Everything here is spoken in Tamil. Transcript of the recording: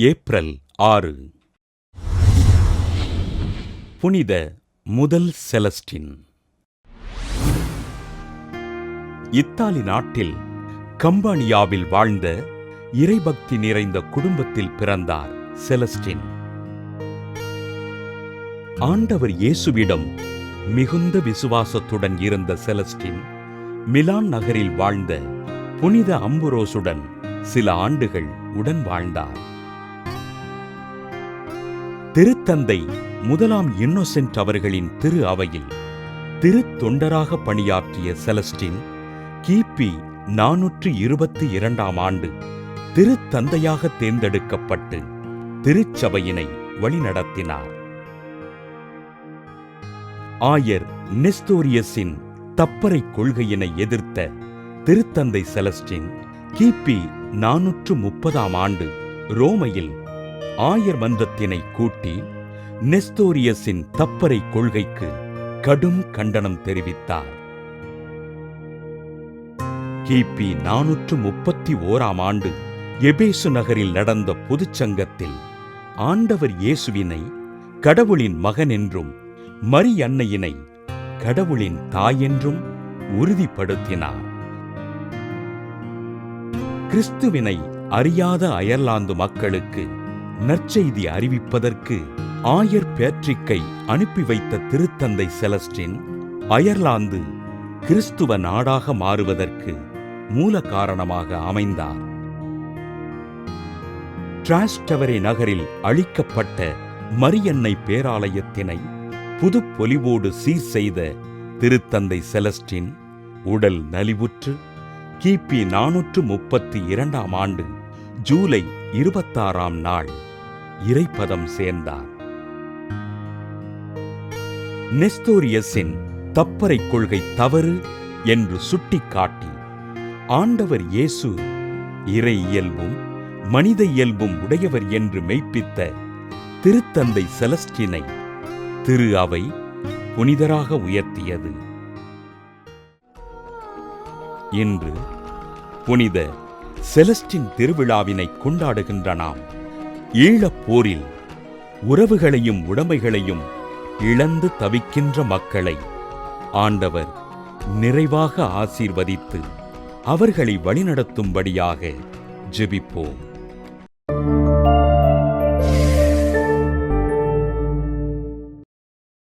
ஏப்ரல் 6. புனித முதல் செலஸ்டின். இத்தாலி நாட்டில் கம்பானியாவில் வாழ்ந்த இறைபக்தி நிறைந்த குடும்பத்தில் பிறந்தார் செலஸ்டின். ஆண்டவர் இயேசுவிடம் மிகுந்த விசுவாசத்துடன் இருந்த செலஸ்டின் மிலான் நகரில் வாழ்ந்த புனித அம்புரோசுடன் சில ஆண்டுகள் உடன் வாழ்ந்தார். திருத்தந்தை முதலாம் இன்னோசென்ட் அவர்களின் திரு அவையில் திருத்தொண்டராக பணியாற்றிய செலஸ்டின் கிபி 422 ஆண்டு திருத்தந்தையாக தேர்ந்தெடுக்கப்பட்டு திருச்சபையினை வழிநடத்தினார். ஆயர் நெஸ்தோரியஸின் தப்பறை கொள்கையினை எதிர்த்த திருத்தந்தை செலஸ்டின் கிபி 430 ஆண்டு ரோமையில் ஆயர் மன்றத்தினை கூட்டி நெஸ்தோரியஸின் தப்பறை கொள்கைக்கு கடும் கண்டனம் தெரிவித்தார். கிபி 431 ஆண்டு எபேசு நகரில் நடந்த பொதுச்சங்கத்தில் ஆண்டவர் இயேசுவினை கடவுளின் மகன் என்றும் மரியன்னையினை கடவுளின் தாயென்றும் உறுதிப்படுத்தினார். கிறிஸ்துவினை அறியாத அயர்லாந்து மக்களுக்கு நற்செய்தி அறிவிப்பதற்கு ஆயர் பேட்ரிக்கை அனுப்பி வைத்த திருத்தந்தை செலஸ்டின் அயர்லாந்து கிறிஸ்துவ நாடாக மாறுவதற்கு மூல காரணமாக அமைந்தார். டிராஸ்டவரே நகரில் அழிக்கப்பட்ட மரியன்னை பேராலயத்தினை புதுப்பொலிவோடு சீர் செய்த திருத்தந்தை செலஸ்டின் உடல் நலிவுற்று கிபி 432 ஆண்டு ஜூலை 26 நாள் இறைப்பதம் சேர்ந்தார். நெஸ்தோரியஸின் தப்பறை கொள்கை தவறு என்று சுட்டிக்காட்டி ஆண்டவர் இயேசு இறை இயல்பும் மனித இயல்பும் உடையவர் என்று மெய்ப்பித்த திருத்தந்தை செலஸ்டினை திரு அவை புனிதராக உயர்த்தியது. இன்று புனித செலஸ்டின் திருவிழாவினை கொண்டாடுகின்ற நாம் ஈழப் போரில் உறவுகளையும் உடைமைகளையும் இழந்து தவிக்கின்ற மக்களை ஆண்டவர் நிறைவாக ஆசீர்வதித்து அவர்களை வழிநடத்தும்படியாக ஜெபிப்போம்.